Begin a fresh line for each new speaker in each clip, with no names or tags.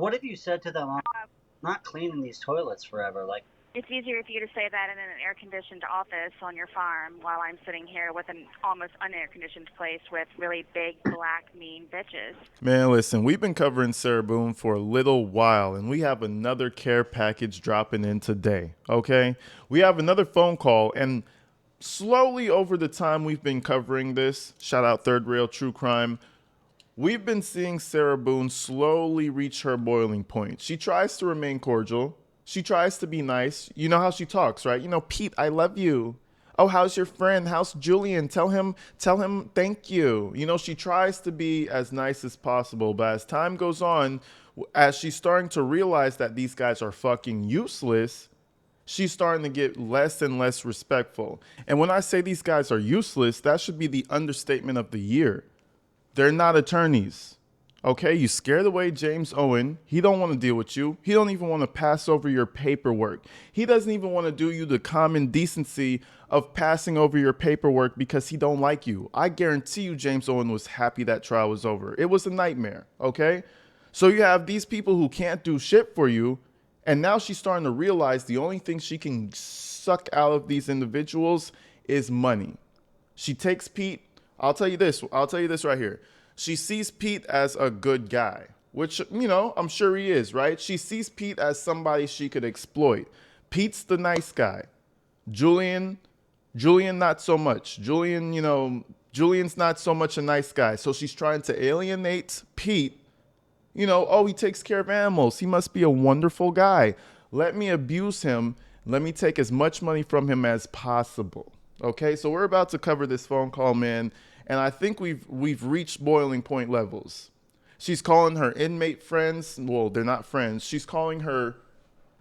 What have you said to them? I'm not cleaning these toilets forever. Like,
It's easier for you to say that in an air-conditioned office on your farm while I'm sitting here with an almost unair-conditioned place with really big, black, mean bitches.
Man, listen, we've been covering Sarah Boone for a little while, and we have another care package dropping in today, okay? We have another phone call, and slowly over the time we've been covering this, shout out Third Rail True Crime, we've been seeing Sarah Boone slowly reach her boiling point. She tries to remain cordial. She tries to be nice. You know how she talks, right? You know, Pete, I love you. Oh, how's your friend? How's Julian? Tell him thank you. You know, she tries to be as nice as possible, but as time goes on, as she's starting to realize that these guys are fucking useless, she's starting to get less and less respectful. And when I say these guys are useless, that should be the understatement of the year. They're not attorneys. Okay, you scared away James Owen. He don't want to deal with you. He don't even want to pass over your paperwork. He doesn't even want to do you the common decency of passing over your paperwork because he don't like you. I guarantee you James Owen was happy that trial was over. It was a nightmare, okay? So you have these people who can't do shit for you, and now she's starting to realize the only thing she can suck out of these individuals is money. She takes Pete. I'll tell you this. I'll tell you this right here. She sees Pete as a good guy, which, you know, I'm sure he is, right? She sees Pete as somebody she could exploit. Pete's the nice guy. Julian, Julian, not so much. Julian, you know, Julian's not so much a nice guy. So she's trying to alienate Pete. You know, oh, he takes care of animals. He must be a wonderful guy. Let me abuse him. Let me take as much money from him as possible. Okay, so we're about to cover this phone call, man, and I think we've reached boiling point levels. She's calling her inmate friends. Well, they're not friends. She's calling her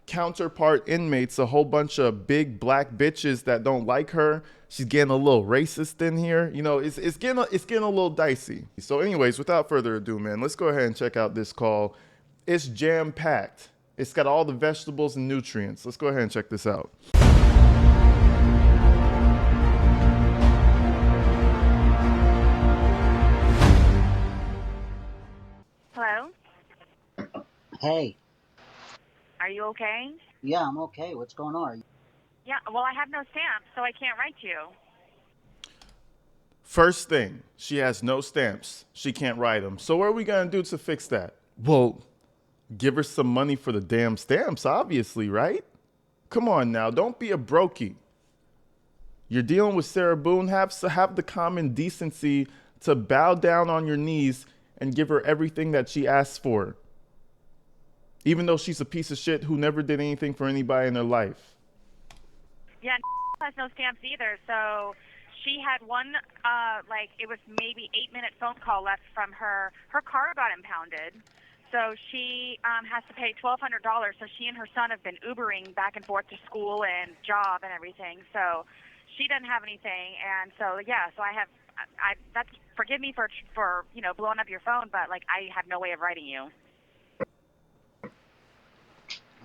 counterpart inmates a whole bunch of big black bitches that don't like her. She's getting a little racist in here. You know, it's getting a little dicey. So, anyways, without further ado, man, let's go ahead and check out this call. It's jam packed. It's got all the vegetables and nutrients. Let's go ahead and check this out.
Hello?
hey,
Are you okay?
yeah, I'm okay. What's going on?
Yeah, well, I have no stamps, so I can't write you.
First thing, she has no stamps. She can't write them. So what are we gonna do to fix that? Well, give her some money for the damn stamps, obviously, right? Come on now, don't be a brokey. You're dealing with Sarah Boone. Have the common decency to bow down on your knees and give her everything that she asks for, even though she's a piece of shit who never did anything for anybody in her life.
Yeah, has no stamps either, so she had one, like, it was maybe 8-minute phone call left from her. Her car got impounded, so she has to pay $1,200, so she and her son have been Ubering back and forth to school and job and everything, so she doesn't have anything, and so, yeah, so that's, forgive me for, you know, blowing up your phone, but, like, I have no way of writing you.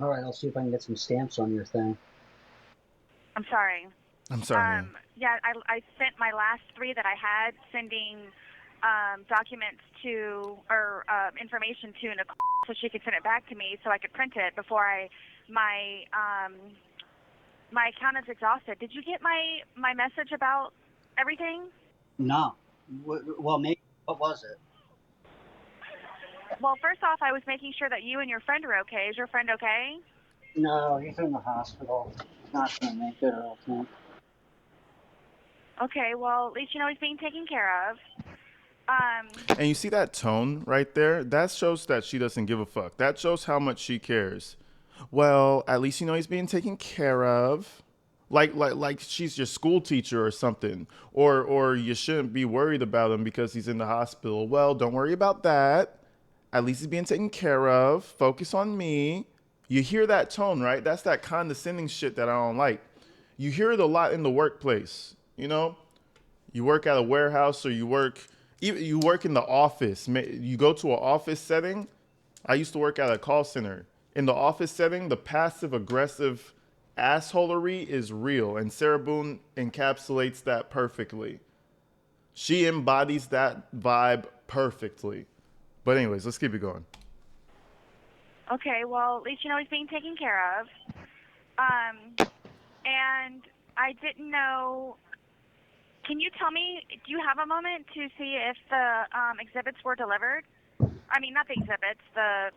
All right, I'll see if I can get some stamps on your thing.
I'm sorry.
I'm sorry, man.
Yeah, I sent my last three that I had, sending documents to, or information to Nicole so she could send it back to me so I could print it before my account is exhausted. Did you get my message about everything?
No. Well, maybe. What was it?
Well, first off, I was making sure that you and your friend are okay. Is your friend okay?
No, he's in the hospital. Not gonna make it, I don't think.
Okay, well, at least you know he's being taken care of.
And you see that tone right there? That shows that she doesn't give a fuck. That shows how much she cares. Well, at least you know he's being taken care of. Like she's your school teacher or something. Or you shouldn't be worried about him because he's in the hospital. Well, don't worry about that. At least he's being taken care of. Focus on me. You hear that tone, right? That's that condescending shit that I don't like. You hear it a lot in the workplace. You know, you work at a warehouse or you work in the office. You go to an office setting. I used to work at a call center. In the office setting, the passive aggressive assholery is real, and Sarah Boone encapsulates that perfectly. She embodies that vibe perfectly. But anyways, let's keep it going.
Okay, well, at least you know he's being taken care of. And I didn't know. Can you tell me, do you have a moment to see if the exhibits were delivered? I mean, not the exhibits, the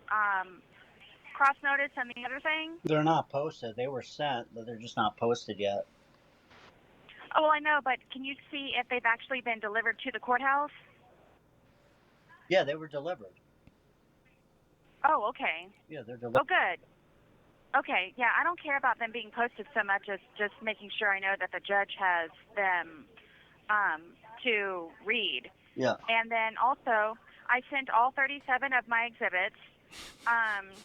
cross notice and the other thing?
They're not posted. They were sent, but they're just not posted yet.
Oh, well, I know, but can you see if they've actually been delivered to the courthouse?
Yeah, they were delivered.
Oh, okay.
Yeah, they're
Oh,
delivered.
good. Okay, yeah, I don't care about them being posted so much as just making sure I know that the judge has them to read.
Yeah.
And then also, I sent all 37 of my exhibits.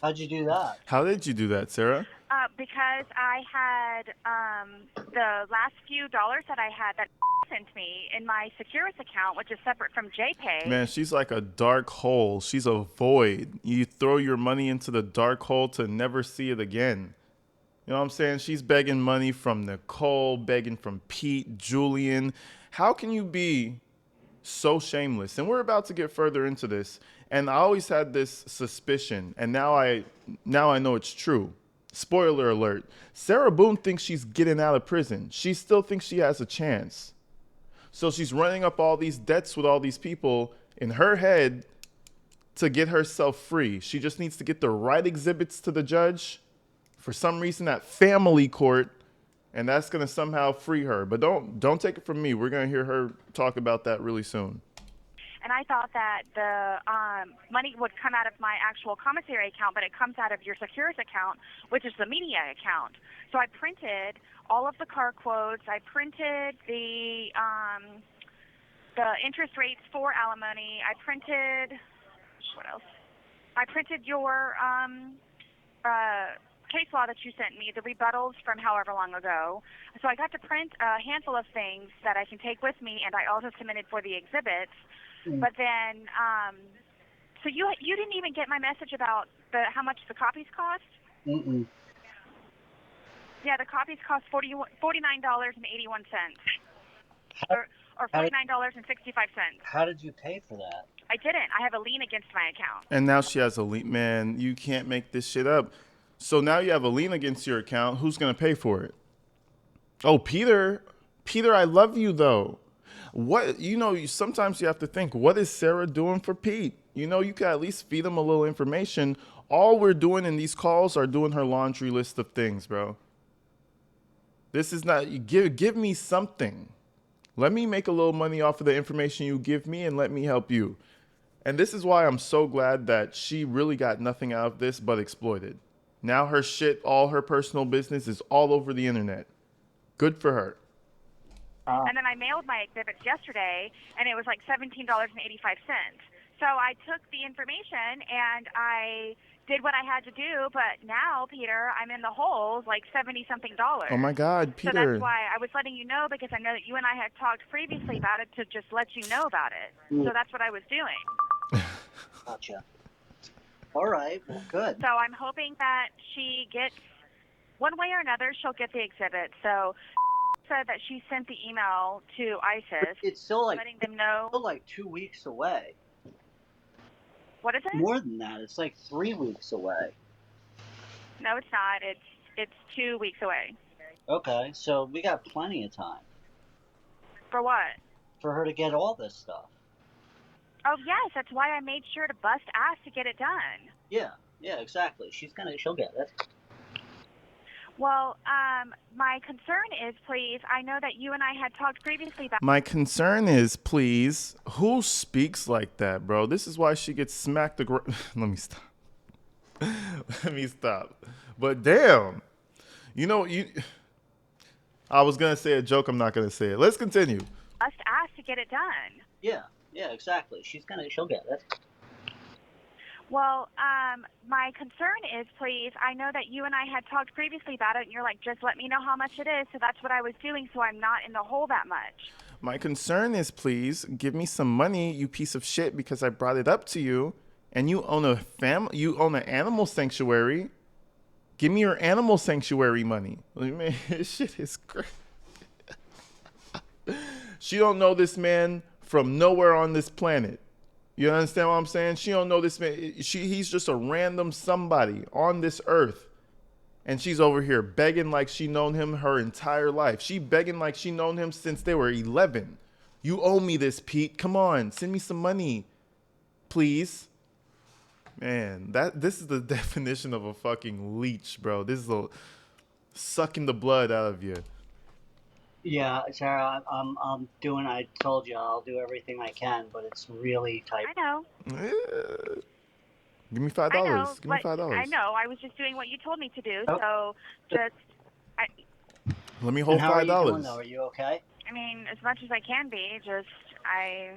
How'd you do that?
How did you do that, Sarah?
Because I had the last few dollars that I had that sent me in my Securus account, which is separate from JPay.
Man, she's like a dark hole. She's a void. You throw your money into the dark hole to never see it again. You know what I'm saying? She's begging money from Nicole, begging from Pete, Julian. How can you be so shameless? And we're about to get further into this. And I always had this suspicion, and now I know it's true. Spoiler alert. Sarah Boone thinks she's getting out of prison. She still thinks she has a chance. So she's running up all these debts with all these people in her head to get herself free. She just needs to get the right exhibits to the judge for some reason at family court, and that's going to somehow free her. But don't take it from me. We're going to hear her talk about that really soon.
And I thought that the money would come out of my actual commissary account, but it comes out of your Securus account, which is the media account. So I printed all of the car quotes. I printed the interest rates for alimony. I printed what else? I printed your case law that you sent me, the rebuttals from however long ago. So I got to print a handful of things that I can take with me, and I also submitted for the exhibits. But then, so you didn't even get my message about how much the copies cost?
Mm-mm.
Yeah, the copies cost $49.81, or $49.65.
How did you pay for that?
I didn't. I have a lien against my account.
And now she has a lien. Man, you can't make this shit up. So now you have a lien against your account. Who's going to pay for it? Oh, Peter. Peter, I love you, though. What, sometimes you have to think, what is Sarah doing for Pete? You can at least feed him a little information. All we're doing in these calls are doing her laundry list of things, bro. This is not, give me something. Let me make a little money off of the information you give me and let me help you. And this is why I'm so glad that she really got nothing out of this but exploited. Now her shit, all her personal business is all over the internet. Good for her.
And then I mailed my exhibits yesterday, and it was like $17.85. So I took the information, and I did what I had to do, but now, Peter, I'm in the hole, like $70-something.
Oh, my God, Peter.
So that's why I was letting you know, because I know that you and I had talked previously about it to just let you know about it. So that's what I was doing.
Gotcha. All right, well, good.
So I'm hoping that she gets, one way or another, she'll get the exhibit. So said that she sent the email to ISIS,
It's still
letting them know.
still like 2 weeks away.
What is it?
More than that, it's like 3 weeks away.
No, it's not. It's 2 weeks away.
Okay, so we got plenty of time
For what?
for her to get all this stuff.
Oh yes, that's why I made sure to bust ass to get it done.
Yeah, exactly. She'll get it.
Well, my concern is, please, I know that you and I had talked previously about.
My concern is, please, who speaks like that, bro? This is why she gets smacked. Let me stop. Let me stop. But damn, I was gonna say a joke. I'm not gonna say it. Let's continue.
Bust ass to get it done.
Yeah, exactly. She'll get it.
Well, my concern is, please, I know that you and I had talked previously about it, and you're like, just let me know how much it is. So that's what I was doing, so I'm not in the hole that much.
My concern is, please, give me some money, you piece of shit, because I brought it up to you, and you own you own an animal sanctuary. Give me your animal sanctuary money. Man, this shit is crazy. She don't know this man from nowhere on this planet. You understand what I'm saying? She don't know this man. He's just a random somebody on this earth. And she's over here begging like she known him her entire life. She begging like she known him since they were 11. You owe me this, Pete. Come on, send me some money, please. Man, this is the definition of a fucking leech, bro. This is a sucking the blood out of you.
Yeah, Sarah, I'm doing. I told you I'll do everything I can, but it's really tight.
I know.
Yeah. Give me $5.
I know.
Give me
But
$5.
I know. I was just doing what you told me to do.
Oh.
So just,
Let me
And
hold
how are you doing,
$5.
though? Are you okay?
I mean, as much as I can be. Just I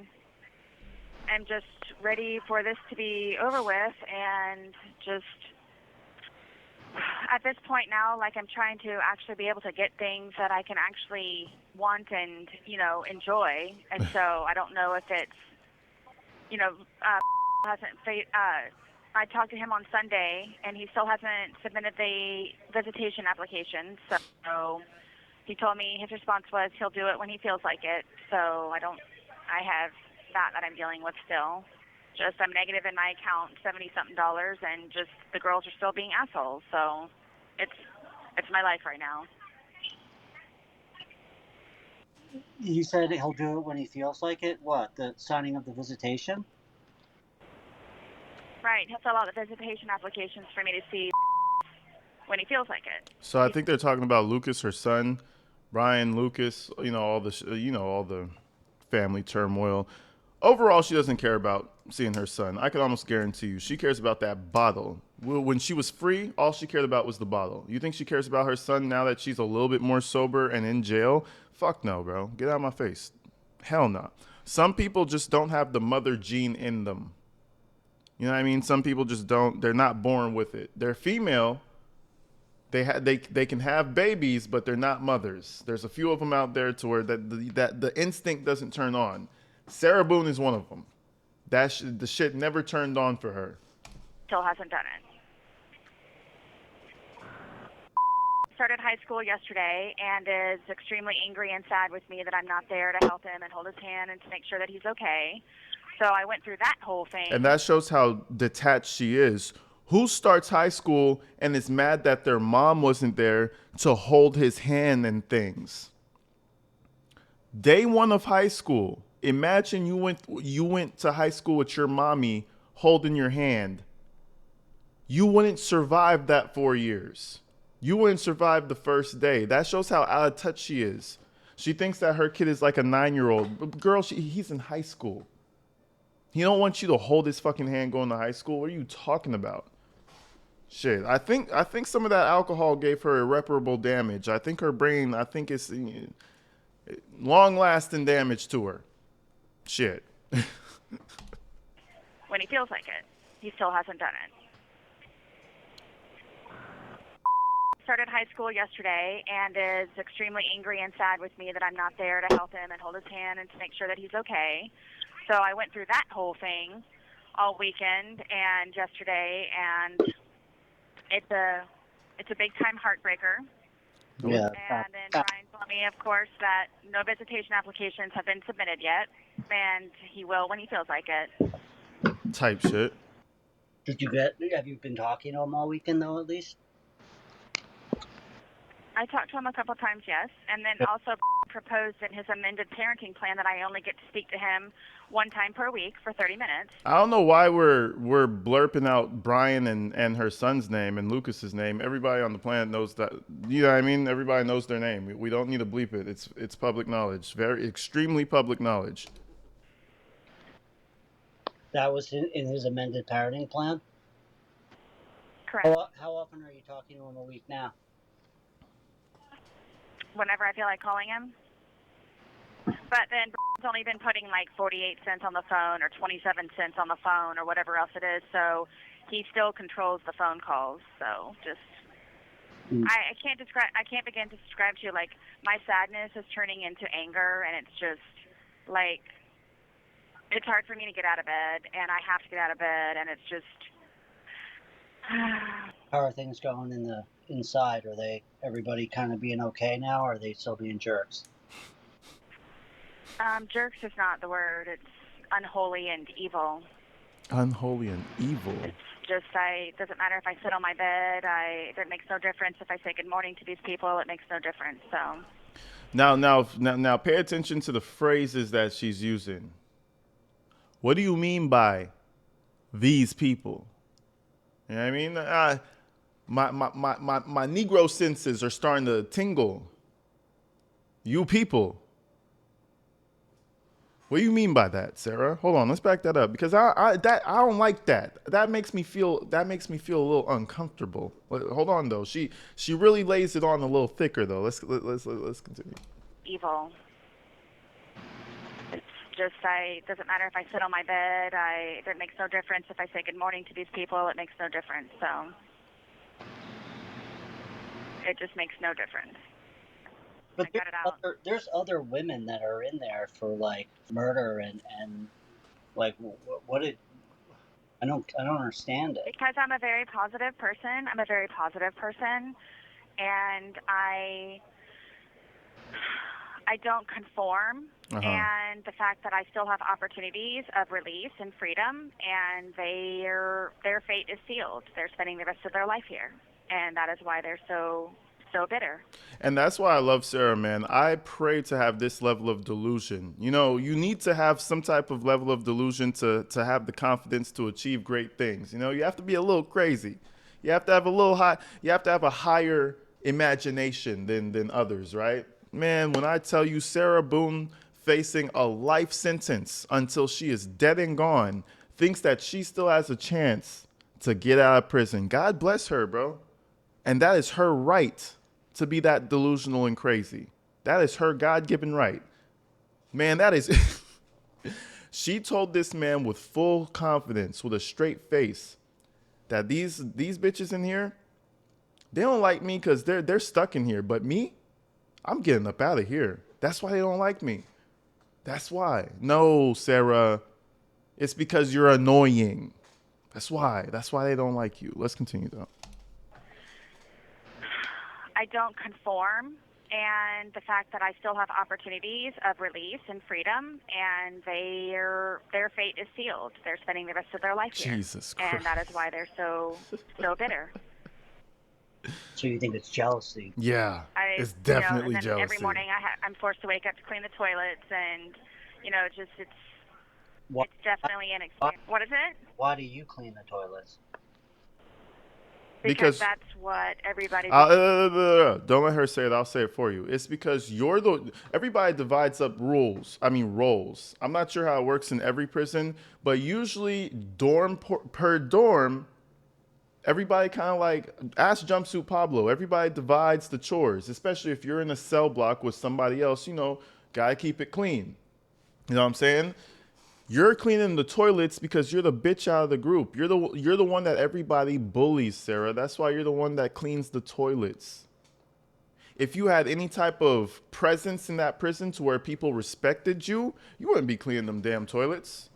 am just ready for this to be over with, and just at this point now, like I'm trying to actually be able to get things that I can actually want and enjoy. And so I don't know if it's hasn't. I talked to him on Sunday, and he still hasn't submitted the visitation application. So he told me his response was he'll do it when he feels like it. So I have that I'm dealing with still. Just I'm negative in my account $70-something, and just the girls are still being assholes. So it's my life right now.
You said he'll do it when he feels like it. What? The signing of the visitation?
Right, he'll fill out the visitation applications for me to see when he feels like it.
So I think they're talking about Lucas, her son, Brian Lucas. All the family turmoil. Overall, she doesn't care about seeing her son. I can almost guarantee you, she cares about that bottle. When she was free, all she cared about was the bottle. You think she cares about her son now that she's a little bit more sober and in jail? Fuck no, bro. Get out of my face. Hell no. Some people just don't have the mother gene in them. You know what I mean? Some people just don't. They're not born with it. They're female. They can have babies, but they're not mothers. There's a few of them out there to where that the instinct doesn't turn on. Sarah Boone is one of them. The shit never turned on for her.
Still hasn't done it. Started high school yesterday and is extremely angry and sad with me that I'm not there to help him and hold his hand and to make sure that he's okay. So I went through that whole thing.
And that shows how detached she is. Who starts high school and is mad that their mom wasn't there to hold his hand and things? Day one of high school. Imagine you went to high school with your mommy holding your hand. You wouldn't survive that 4 years. You wouldn't survive the first day. That shows how out of touch she is. She thinks that her kid is like a 9-year-old. Girl, he's in high school. He don't want you to hold his fucking hand going to high school. What are you talking about? Shit, I think some of that alcohol gave her irreparable damage. I think her brain, it's long-lasting damage to her. Shit.
When he feels like it. He still hasn't done it. Started high school yesterday and is extremely angry and sad with me that I'm not there to help him and hold his hand and to make sure that he's okay. So I went through that whole thing all weekend and yesterday, and it's a big time heartbreaker.
Yeah.
And then Brian told me, of course, that no visitation applications have been submitted yet, and he will when he feels like it.
Type shit.
Have you been talking to him all weekend, though, at least?
I talked to him a couple times, yes, and then also proposed in his amended parenting plan that I only get to speak to him one time per week for 30 minutes.
I don't know why we're blurping out Brian and her son's name and Lucas's name. Everybody on the planet knows that. You know what I mean? Everybody knows their name. We don't need to bleep it. It's public knowledge. Very extremely public knowledge.
That was in his amended parenting plan?
Correct.
How often are you talking to him a week now?
Whenever I feel like calling him. But then Brian's only been putting like 48 cents on the phone or 27 cents on the phone or whatever else it is, so he still controls the phone calls. So just I can't begin to describe to you, like, my sadness is turning into anger, and it's just like it's hard for me to get out of bed, and I have to get out of bed, and it's just
How are things going inside? Are everybody kind of being okay now, or are they still being jerks?
jerks is not the word. unholy and evil.
Unholy and evil.
It's just doesn't matter if I sit on my bed. It makes no difference if I say good morning to these people. It makes no difference. So
Now, pay attention to the phrases that she's using. What do you mean by these people? You know what I mean? My Negro senses are starting to tingle. You people. What do you mean by that, Sarah? Hold on, let's back that up because I don't like that. That makes me feel a little uncomfortable. Hold on though. She really lays it on a little thicker though. Let's continue.
evil. It's just doesn't matter if I sit on my bed. It makes no difference if I say good morning to these people. It makes no difference. So it just makes no difference.
But
I got it out.
there's other women that are in there for like murder and like what did I don't understand it.
Because I'm a very positive person. I'm a very positive person, and I don't conform.
Uh-huh.
And the fact that I still have opportunities of release and freedom, and their fate is sealed. They're spending the rest of their life here, and that is why they're so bitter.
And that's why I love Sarah, man. I pray to have this level of delusion. You know, you need to have some type of level of delusion to have the confidence to achieve great things. You know, you have to be a little crazy. You have to have a little high. You have to have a higher imagination than others, right? Man, when I tell you Sarah Boone facing a life sentence until she is dead and gone, thinks that she still has a chance to get out of prison. God bless her, bro. And that is her right to be that delusional and crazy. That is her God given right. Man, that is. She told this man with full confidence, with a straight face, that these bitches in here, they don't like me because they're stuck in here. But me, I'm getting up out of here. That's why they don't like me. That's why. No, Sarah, it's because you're annoying. That's why. That's why they don't like you. Let's continue though.
I don't conform, and the fact that I still have opportunities of release and freedom, and their fate is sealed. They're spending the rest of their life here,
Jesus Christ.
and that is why they're so bitter.
So you think it's jealousy?
Yeah, it's definitely
and then
jealousy.
every morning I'm forced to wake up to clean the toilets, and it's
Why,
definitely an experience. What is it?
why do you clean the toilets?
Because that's what everybody.
Don't let her say it. I'll say it for you. It's because everybody divides up roles. I'm not sure how it works in every prison, but usually per dorm, everybody kind of like, ask Jumpsuit Pablo. Everybody divides the chores, especially if you're in a cell block with somebody else. Gotta keep it clean. You know what I'm saying? You're cleaning the toilets because you're the bitch out of the group. You're the one that everybody bullies, Sarah. That's why you're the one that cleans the toilets. If you had any type of presence in that prison to where people respected you, you wouldn't be cleaning them damn toilets.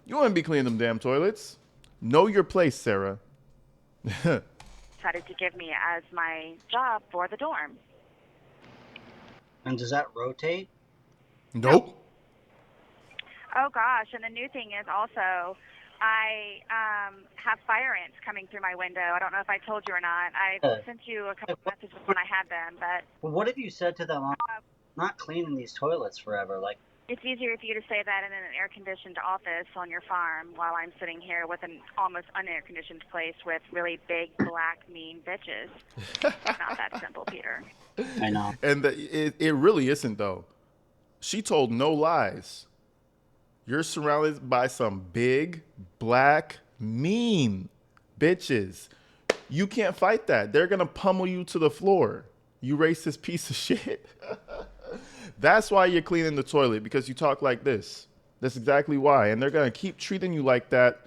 You wouldn't be cleaning them damn toilets. Know your place, Sarah.
Decided to give me as my job for the dorm.
And does that rotate?
Nope.
Oh gosh, and the new thing is also I have fire ants coming through my window. I don't know if I told you or not. I sent you a couple of messages when I had them, but
Well, what have you said to them? I'm not cleaning these toilets forever. Like,
it's easier for you to say that in an air-conditioned office on your farm while I'm sitting here with an almost unair-conditioned place with really big, black, mean bitches. It's not that simple, Peter.
I know.
And it really isn't, though. She told no lies. You're surrounded by some big, black, mean bitches. You can't fight that. They're going to pummel you to the floor. You racist piece of shit. That's why you're cleaning the toilet, because you talk like this. That's exactly why. And they're going to keep treating you like that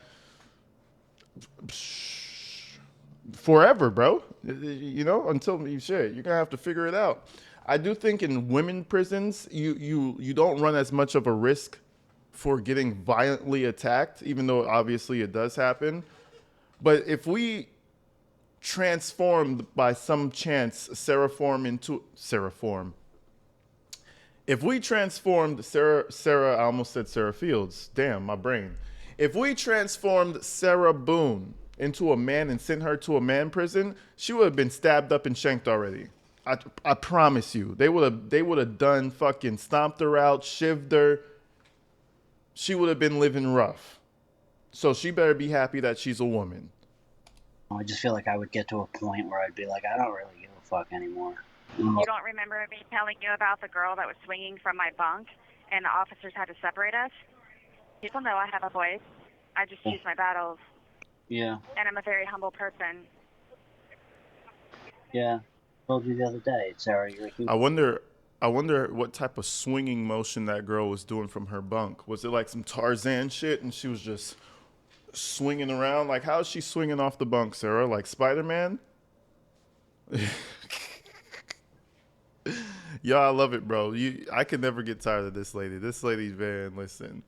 forever, bro. Until you're going to have to figure it out. I do think in women prisons, you don't run as much of a risk for getting violently attacked, even though obviously it does happen. But if we transformed by some chance Seraform, If we transformed I almost said Sarah Fields. Damn, my brain. If we transformed Sarah Boone into a man and sent her to a man prison, she would have been stabbed up and shanked already. I promise you. They would have done fucking stomped her out, shivved her. She would have been living rough. So she better be happy that she's a woman.
I just feel like I would get to a point where I'd be like, I don't really give a fuck anymore.
You don't remember me telling you about the girl that was swinging from my bunk and the officers had to separate us? People know I have a voice. I just choose my battles.
Yeah.
And I'm a very humble person.
Yeah. I told you the other day, Sarah, you're a human.
I wonder what type of swinging motion that girl was doing from her bunk. Was it like some Tarzan shit and she was just swinging around? Like, how is she swinging off the bunk, Sarah? Like Spider-Man? Yo, I love it, bro. I could never get tired of this lady. This lady's man, listen.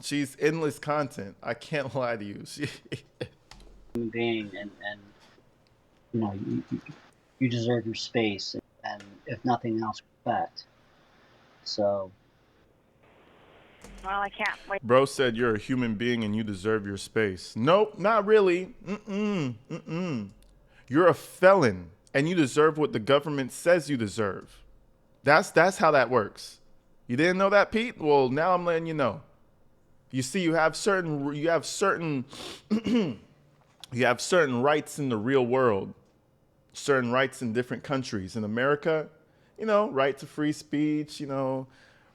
She's endless content. I can't lie to you.
Human being, and you know, you deserve your space, and if nothing else, respect. So.
Well, I can't wait.
Bro said you're a human being and you deserve your space. Nope, not really. You're a felon and you deserve what the government says you deserve. That's how that works. You didn't know that, Pete? Well, now I'm letting you know. You see, you have certain you have certain rights in the real world. Certain rights in different countries. In America, right to free speech,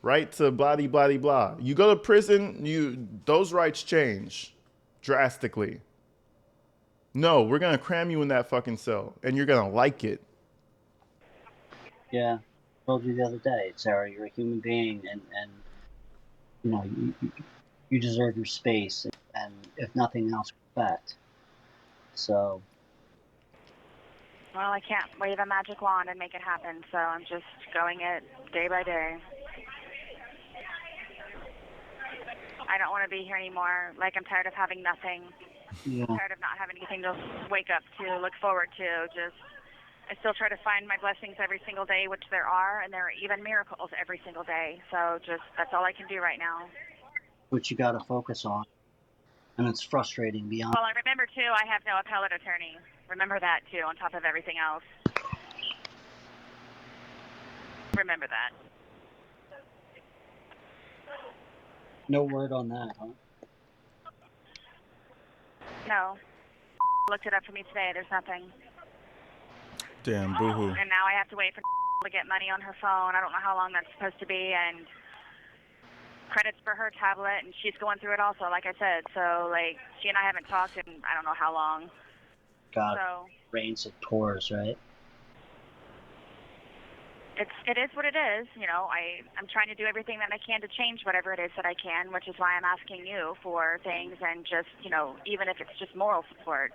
right to blah blah blah. You go to prison, those rights change drastically. No, we're gonna cram you in that fucking cell, and you're gonna like it.
Yeah, I told you the other day, Sarah, you're a human being, and you deserve your space, and if nothing else, respect. So.
Well, I can't wave a magic wand and make it happen, so I'm just going it day by day. I don't want to be here anymore. Like, I'm tired of having nothing.
Yeah.
I'm tired of not having anything to wake up to, look forward to. I still try to find my blessings every single day, which there are, and there are even miracles every single day. So that's all I can do right now.
Which you got to focus on. And it's frustrating beyond.
Well, I remember, too, I have no appellate attorney. Remember that, too, on top of everything else. Remember that.
No word on that, huh?
No. Looked it up for me today. There's nothing.
Damn, boohoo.
And now I have to wait for to get money on her phone. I don't know how long that's supposed to be, and credits for her tablet, and she's going through it also, like I said. So, she and I haven't talked in I don't know how long.
God,
so,
reigns of chores, right?
It is what it is. I'm trying to do everything that I can to change whatever it is that I can, which is why I'm asking you for things, and just, even if it's just moral support.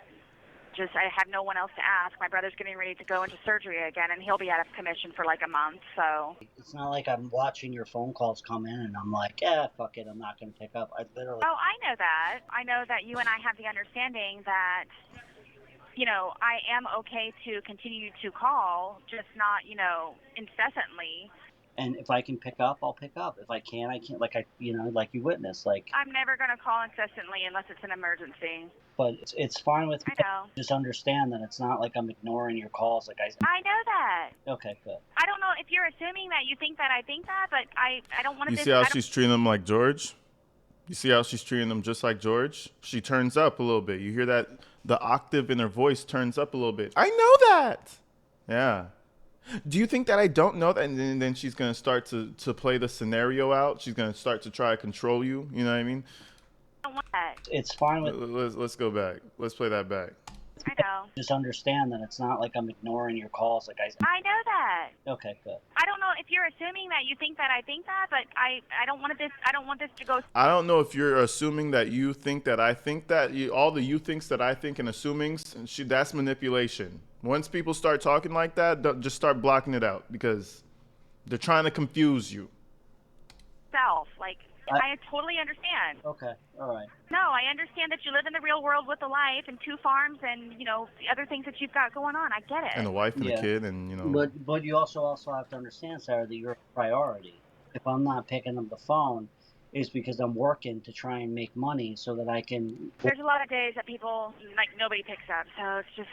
I have no one else to ask. My brother's getting ready to go into surgery again, and he'll be out of commission for a month, so.
It's not like I'm watching your phone calls come in, and I'm like, yeah, fuck it, I'm not going to pick up. I literally.
Oh, I know that. I know that you and I have the understanding that, I am okay to continue to call, just not, incessantly.
And if I can pick up, I'll pick up. If I can't, I can't. Like like you witnessed,
I'm never going to call incessantly unless it's an emergency.
But it's fine with me.
I know.
Just understand that it's not like I'm ignoring your calls.
I know that.
Okay, good.
I don't know if you're assuming that you think that I think that, but I don't want to.
You see how she's treating him like George? You see how she's treating him just like George? She turns up a little bit. You hear that? The octave in her voice turns up a little bit. I know that. Yeah. Do you think that I don't know that? And then she's going to start to play the scenario out. She's going to start to try to control you. You know what I mean?
I don't want that.
It's fine with.
Let's go back. Let's play that back.
I know.
Just understand that it's not like I'm ignoring your calls.
I know that.
Okay, good.
I don't know if you're assuming that you think that I think that, but I don't want this. I don't want this to go.
I don't know if you're assuming that you think that I think that. All the you thinks that I think and assumings, that's manipulation. Once people start talking like that, just start blocking it out because they're trying to confuse you.
I totally understand.
Okay, all right.
No, I understand that you live in the real world with a life and 2 farms and, the other things that you've got going on. I get it.
And a wife and a kid and,
But you also have to understand, Sarah, that you're a priority. if I'm not picking up the phone, it's because I'm working to try and make money so that I can.
There's a lot of days that people, like, nobody picks up, so it's just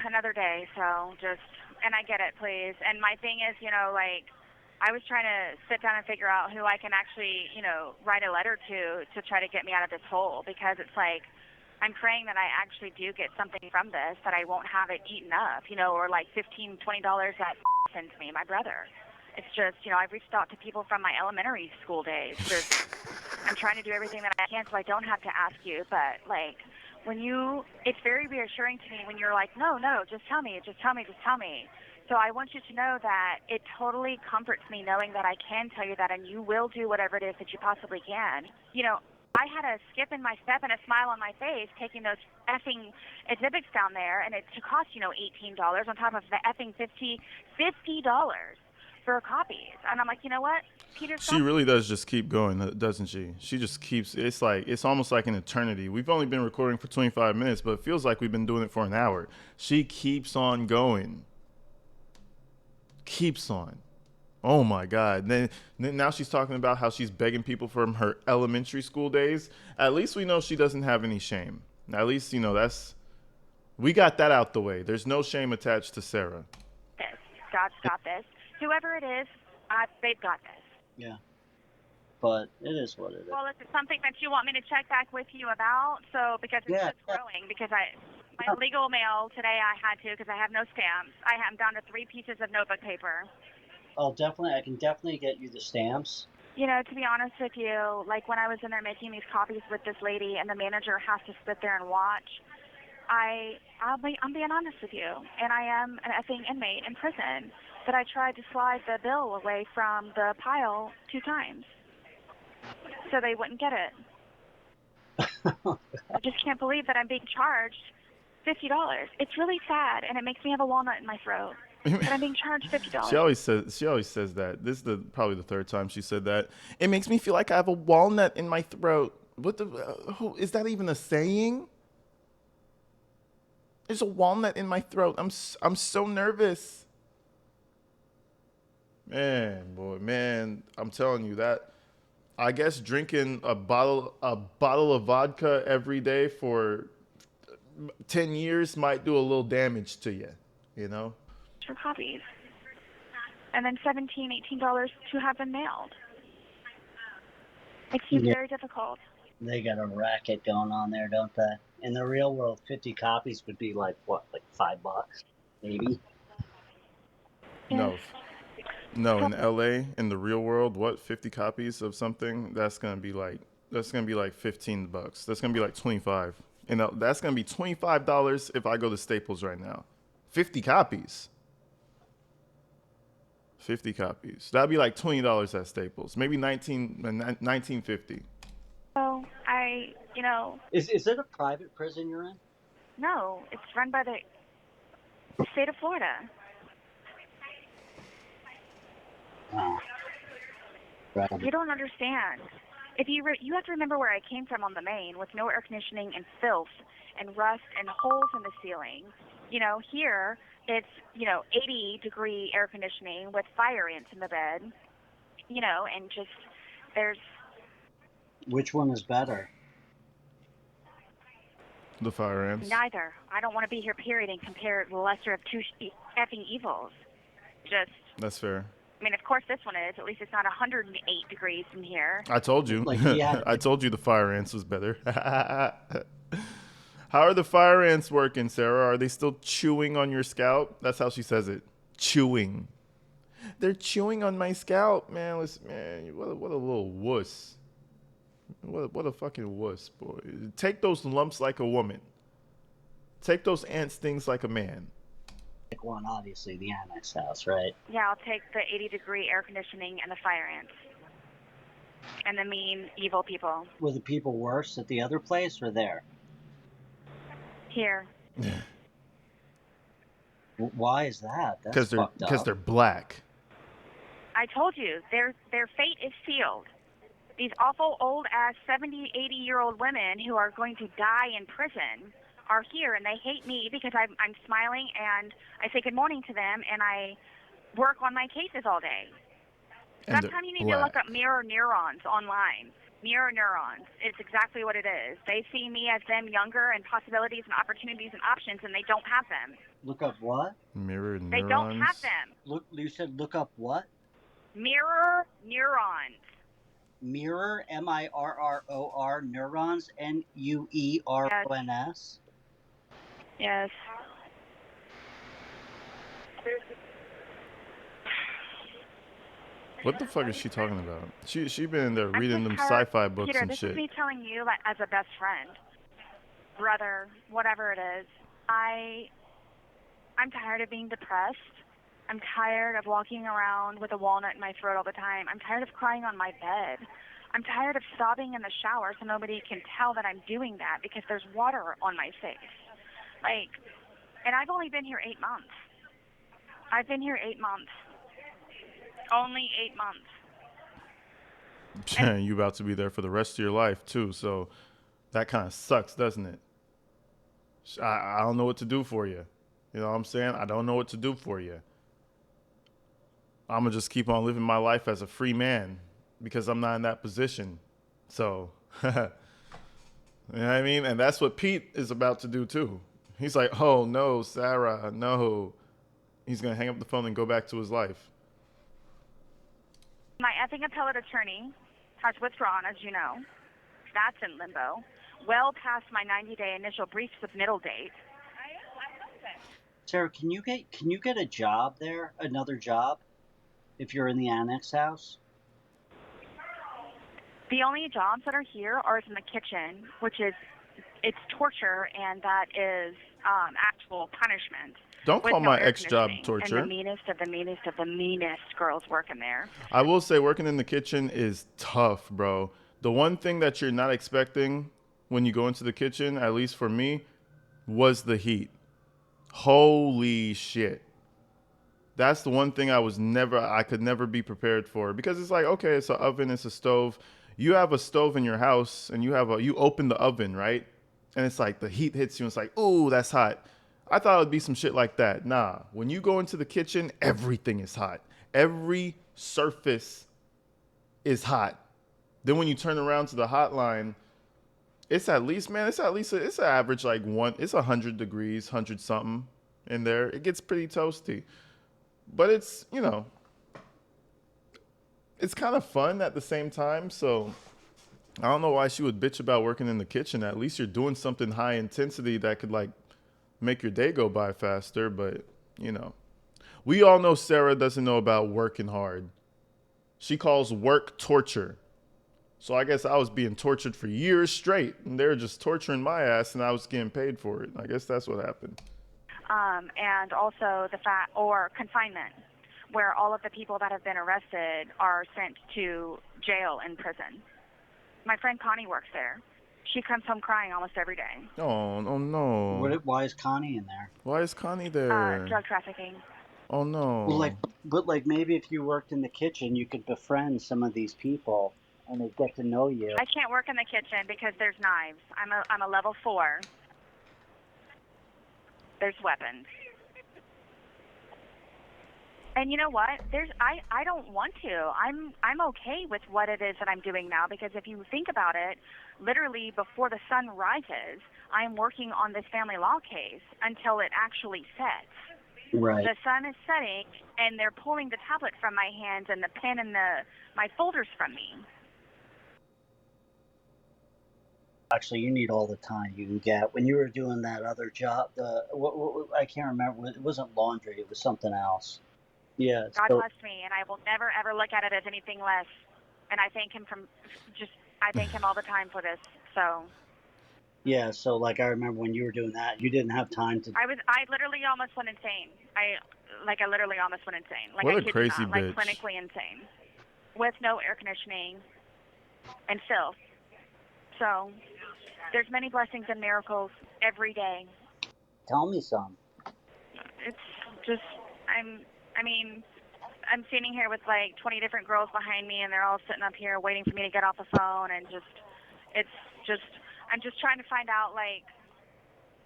another day, so just, and I get it, please. And my thing is, like, I was trying to sit down and figure out who I can actually, write a letter to try to get me out of this hole, because it's like, I'm praying that I actually do get something from this, that I won't have it eaten up, or like $15, $20 that sends me, my brother. It's just, I've reached out to people from my elementary school days. I'm trying to do everything that I can so I don't have to ask you, but like, it's very reassuring to me when you're like, no, just tell me. So I want you to know that it totally comforts me knowing that I can tell you that, and you will do whatever it is that you possibly can. I had a skip in my step and a smile on my face taking those effing exhibits down there, and it cost, $18 on top of the effing $50 for copies. And I'm like, you know what, Peter?
She really does just keep going, doesn't she? She just keeps. It's almost like an eternity. We've only been recording for 25 minutes, but it feels like we've been doing it for an hour. She keeps on going. Keeps on. Oh my God. Then now she's talking about how she's begging people from her elementary school days. At least we know she doesn't have any shame. At least, we got that out the way. There's no shame attached to Sarah.
God's got this. Whoever it is, they've got this.
Yeah. But it is what it is.
Well, is it something that you want me to check back with you about? So, because it's just growing. Because my legal mail today I had to, because I have no stamps. I'm down to 3 pieces of notebook paper.
I can definitely get you the stamps.
To be honest with you, like when I was in there making these copies with this lady, and the manager has to sit there and watch, I'm being honest with you, and I am an effing inmate in prison, but I tried to slide the bill away from the pile 2 times, so they wouldn't get it. I just can't believe that I'm being charged $50. It's really sad, and it makes me have a walnut in my throat. But I'm being charged $50.
She always says that. This is probably the 3rd time she said that. It makes me feel like I have a walnut in my throat. What who is that even a saying? There's a walnut in my throat. I'm so nervous. Man, I'm telling you that. I guess drinking a bottle of vodka every day for 10 years might do a little damage to you,
For copies. And then $17, $18 to have them mailed. It seems very difficult.
They got a racket going on there, don't they? In the real world, 50 copies would be like what, like $5, maybe?
Yes.
No, in LA, in the real world, 50 copies of something, that's gonna be like $15. That's gonna be like 25. And that's gonna be $25 if I go to Staples right now. 50 copies. 50 copies. That'd be like $20 at Staples. Maybe $19.50.
So
Is it a private prison you're in?
No, it's run by the state of Florida.
Oh. Right.
You don't understand. If you have to remember where I came from on the main, with no air conditioning and filth and rust and holes in the ceiling. Here it's 80-degree air conditioning with fire ants in the bed. And just there's.
Which one is better?
The fire ants.
Neither. I don't want to be here, period, and compare the lesser of 2 effing evils. Just.
That's fair.
I mean, of course this one is. At least it's not 108 degrees in here.
I told you. I told you the fire ants was better. How are the fire ants working, Sarah? Are they still chewing on your scalp? That's how she says it. Chewing. They're chewing on my scalp, man. Listen, man, what a little wuss. What a fucking wuss, boy. Take those lumps like a woman. Take those ant stings like a man.
Pick one, obviously, the annex house, right?
Yeah, I'll take the 80-degree air conditioning and the fire ants. And the mean, evil people.
Were the people worse at the other place or there?
Here.
Why is that?
Because they're black.
I told you, their fate is sealed. These awful old-ass 70, 80-year-old women who are going to die in prison are here, and they hate me because I'm smiling, and I say good morning to them, and I work on my cases all day.
And they're
Sometime you need to look
black.
up mirror neurons online. Mirror neurons. It's exactly what it is. They see me as them younger and possibilities and opportunities and options, and they don't have them.
Look up what?
Mirror
They don't have
neurons.
them.
Look, you said look up what?
Mirror neurons.
Mirror, MIRROR, neurons,
Yes.
NUERONS.
Yes.
What the fuck is she talking about? She been in there
I'm
reading
just
them
tired.
sci-fi books
Peter,
and
this is
shit.
me telling you, like, as a best friend, brother, whatever it is. I'm tired of being depressed. I'm tired of walking around with a walnut in my throat all the time. I'm tired of crying on my bed. I'm tired of sobbing in the shower so nobody can tell that I'm doing that because there's water on my face. Like, and I've only been here 8 months. I've been here 8 months. Only 8 months.
And you about to be there for the rest of your life too, so that kind of sucks, doesn't it? I don't know what to do for you. You know what I'm saying? I don't know what to do for you. I'm gonna just keep on living my life as a free man because I'm not in that position. So, you know what I mean? And that's what Pete is about to do too. He's like, oh no, Sarah, no. He's gonna hang up the phone and go back to his life.
My effing appellate attorney has withdrawn, as you know. That's in limbo. Well past my 90-day initial brief submittal date.
Sarah, can you get a job there? Another job? If you're in the annex house?
The only jobs that are here are in the kitchen, which is it's torture, and that is actual punishment.
Don't
With
call
no
my
air
ex job
conditioning, and the
torture.
meanest of the meanest of the meanest girls work in there.
I will say working in the kitchen is tough, bro. The one thing that you're not expecting when you go into the kitchen, at least for me, was the heat. Holy shit. That's the one thing I could never be prepared for because it's like, okay, it's an oven, it's a stove. You have a stove in your house and you open the oven, right? And it's like the heat hits you and it's like, ooh, that's hot. I thought it would be some shit like that. Nah, when you go into the kitchen, everything is hot. Every surface is hot. Then when you turn around to the hotline, it's at least, man, it's an average like it's 100 degrees, 100 something in there. It gets pretty toasty. But it's, it's kind of fun at the same time. So I don't know why she would bitch about working in the kitchen. At least you're doing something high intensity that could like make your day go by faster. But, we all know Sarah doesn't know about working hard. She calls work torture. So I guess I was being tortured for years straight, and they were just torturing my ass, and I was getting paid for it. I guess that's what happened.
And also the fact or confinement, where all of the people that have been arrested are sent to jail and prison. My friend Connie works there. She comes home crying almost every day.
Oh no.
Why is Connie in there?
Why is Connie there?
Drug trafficking.
Oh
Well,
no.
but maybe if you worked in the kitchen, you could befriend some of these people, and they get to know you.
I can't work in the kitchen because there's knives. I'm a level 4. There's weapons. And you know what? I don't want to. I'm okay with what it is that I'm doing now because if you think about it, literally before the sun rises, I'm working on this family law case until it actually sets.
Right.
The sun is setting and they're pulling the tablet from my hands and the pen and my folders from me.
Actually, you need all the time you can get. When you were doing that other job, I can't remember. It wasn't laundry. It was something else. Yeah.
God
So,
bless me, and I will never ever look at it as anything less. And I thank him I thank him all the time for this. So.
yeah. So, like, I remember when you were doing that, you didn't have time to.
I literally almost went insane. I literally almost went insane. Like
What
I
a
kid you
crazy
not, like
bitch.
clinically insane, with no air conditioning, and filth. So. There's many blessings and miracles every day.
Tell me some.
It's just, I'm sitting here with like 20 different girls behind me, and they're all sitting up here waiting for me to get off the phone, and I'm just trying to find out, like,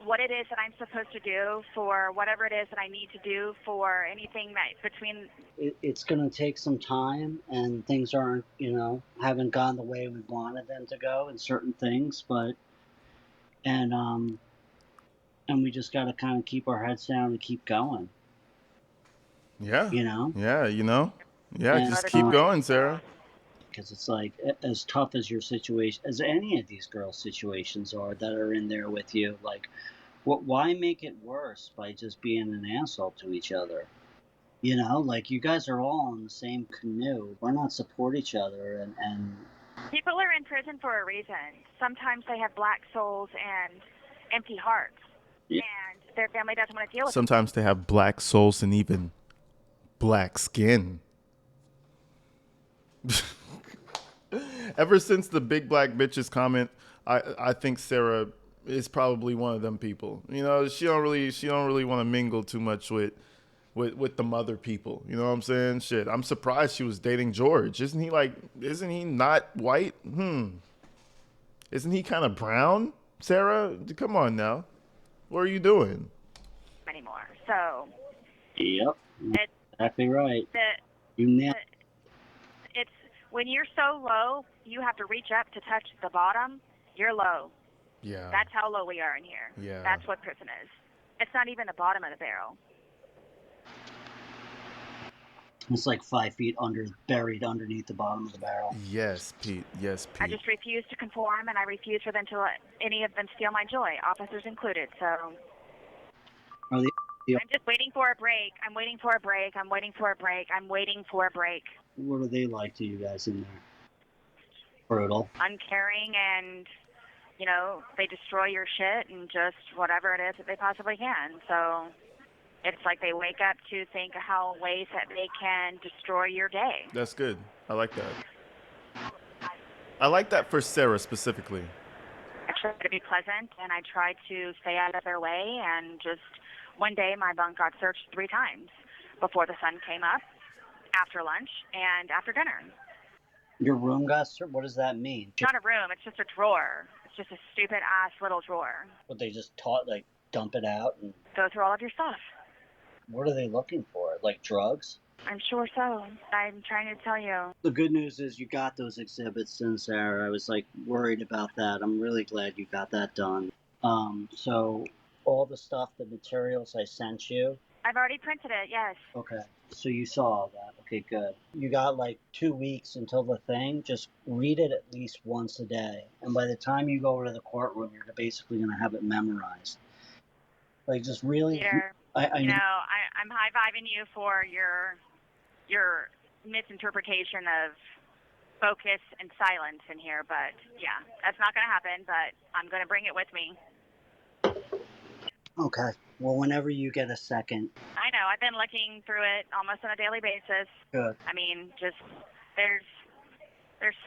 what it is that I'm supposed to do for whatever it is that I need to do for anything that between.
It's going to take some time, and things aren't, haven't gone the way we wanted them to go in certain things, and and we just got to kind of keep our heads down and keep going,
Yeah.
you know?
Yeah, Yeah,
And
just keep going, Sarah.
because it's like, as tough as your situation, as any of these girls' situations are that are in there with you, like, why make it worse by just being an asshole to each other? Like, you guys are all in the same canoe. Why not support each other and
People are in prison for a reason. Sometimes they have black souls and empty hearts,
Yeah.
and their family doesn't want to deal with it.
Sometimes they have black souls and even black skin. Ever since the big black bitches comment, I think Sarah is probably one of them people. She don't really want to mingle too much with the mother people. You know what I'm saying? Shit. I'm surprised she was dating George. Isn't he not white? Isn't he kind of brown? Sarah, come on now. What are you doing?
Anymore. So
Yep,
it's
exactly right. You nailed
it's when you're so low, you have to reach up to touch the bottom. You're low.
Yeah.
That's how low we are in here.
Yeah.
That's what prison is. It's not even the bottom of the barrel.
It's like 5 feet buried underneath the bottom of the barrel.
Yes, Pete. Yes,
I
Pete.
just refuse to conform, and I refuse for them to let any of them steal my joy, officers included. So
Are they,
I'm just waiting for a break. I'm waiting for a break. I'm waiting for a break. I'm waiting for a break.
what are they like to you guys in there? Brutal.
Uncaring, and they destroy your shit and just whatever it is that they possibly can. So it's like they wake up to think how ways that they can destroy your day.
That's good. I like that. I like that for Sarah specifically.
I try to be pleasant, and I try to stay out of their way. And just one day, my bunk got searched 3 times before the sun came up, after lunch, and after dinner.
Your room got searched? What does that mean?
It's not a room. It's just a drawer. It's just a stupid-ass little drawer.
What, they just dump it out? And
Go through all of your stuff.
what are they looking for? Like drugs?
I'm sure so. I'm trying to tell you.
The good news is you got those exhibits in, Sarah. I was worried about that. I'm really glad you got that done. So all the stuff, the materials I sent you.
I've already printed it, yes.
Okay. So you saw all that. Okay, good. You got 2 weeks until the thing. Just read it at least once a day. And by the time you go over to the courtroom, you're basically going to have it memorized. Just really.
Peter,
I know.
I'm high-fiving you for your misinterpretation of focus and silence in here, but yeah, that's not going to happen, but I'm going to bring it with me.
Okay. Well, whenever you get a second.
I know. I've been looking through it almost on a daily basis.
Good.
I mean, just there's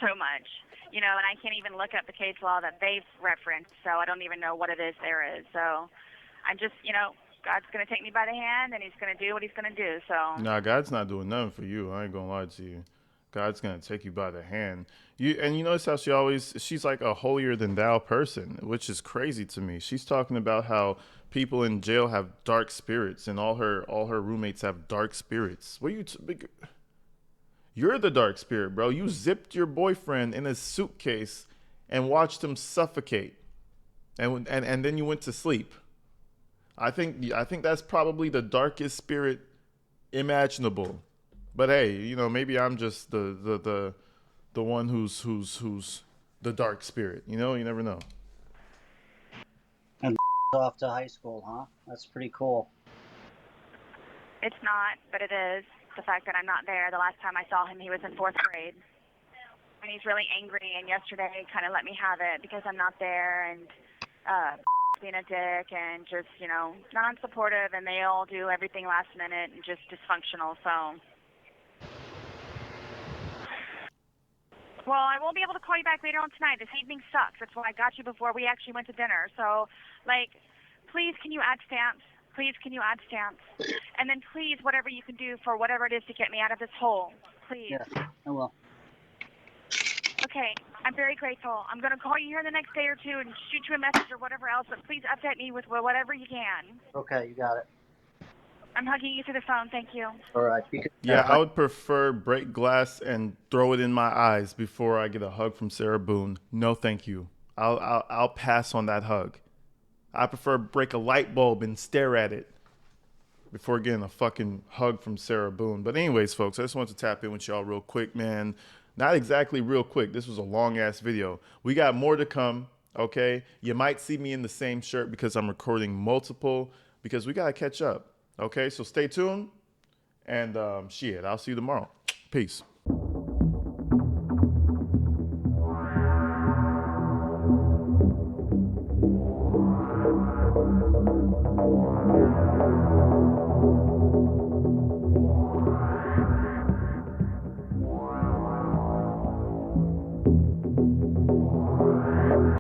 so much, and I can't even look up the case law that they've referenced, so I don't even know what it is there is. So I'm just, God's going to take me by the hand, and he's going to do what he's going to do. So
Nah, God's not doing nothing for you. I ain't gonna lie to you. God's gonna take you by the hand. You notice how she's like a holier than thou person, which is crazy to me. She's talking about how people in jail have dark spirits, and all her roommates have dark spirits. What are you? You're the dark spirit, bro. You zipped your boyfriend in a suitcase and watched him suffocate, and then you went to sleep. I think that's probably the darkest spirit imaginable. But hey, maybe I'm just the one who's the dark spirit. You never know.
And off to high school, huh? That's pretty cool.
it's not, but it is. The fact that I'm not there. The last time I saw him, he was in 4th grade. And he's really angry, and yesterday kind of let me have it because I'm not there, and being a dick and just, non-supportive, and they all do everything last minute and just dysfunctional, so. Well, I won't be able to call you back later on tonight. This evening sucks. That's why I got you before we actually went to dinner. So, please, can you add stamps? Please, can you add stamps? And then please, whatever you can do for whatever it is to get me out of this hole. Please.
Yeah, I will.
Okay, I'm very grateful. I'm going to call you here the next day or two and shoot you a message or whatever else, but please update me with whatever you can.
Okay, you got it.
I'm hugging you through the phone. Thank you.
All right. You can,
Yeah, I would prefer break glass and throw it in my eyes before I get a hug from Sarah Boone. No, thank you. I'll pass on that hug. I prefer break a light bulb and stare at it before getting a fucking hug from Sarah Boone. But anyways, folks, I just wanted to tap in with y'all real quick, man. Not exactly real quick. This was a long ass video. We got more to come. Okay, you might see me in the same shirt because I'm recording multiple because we gotta catch up. Okay, so stay tuned and shit. I'll see you tomorrow. Peace.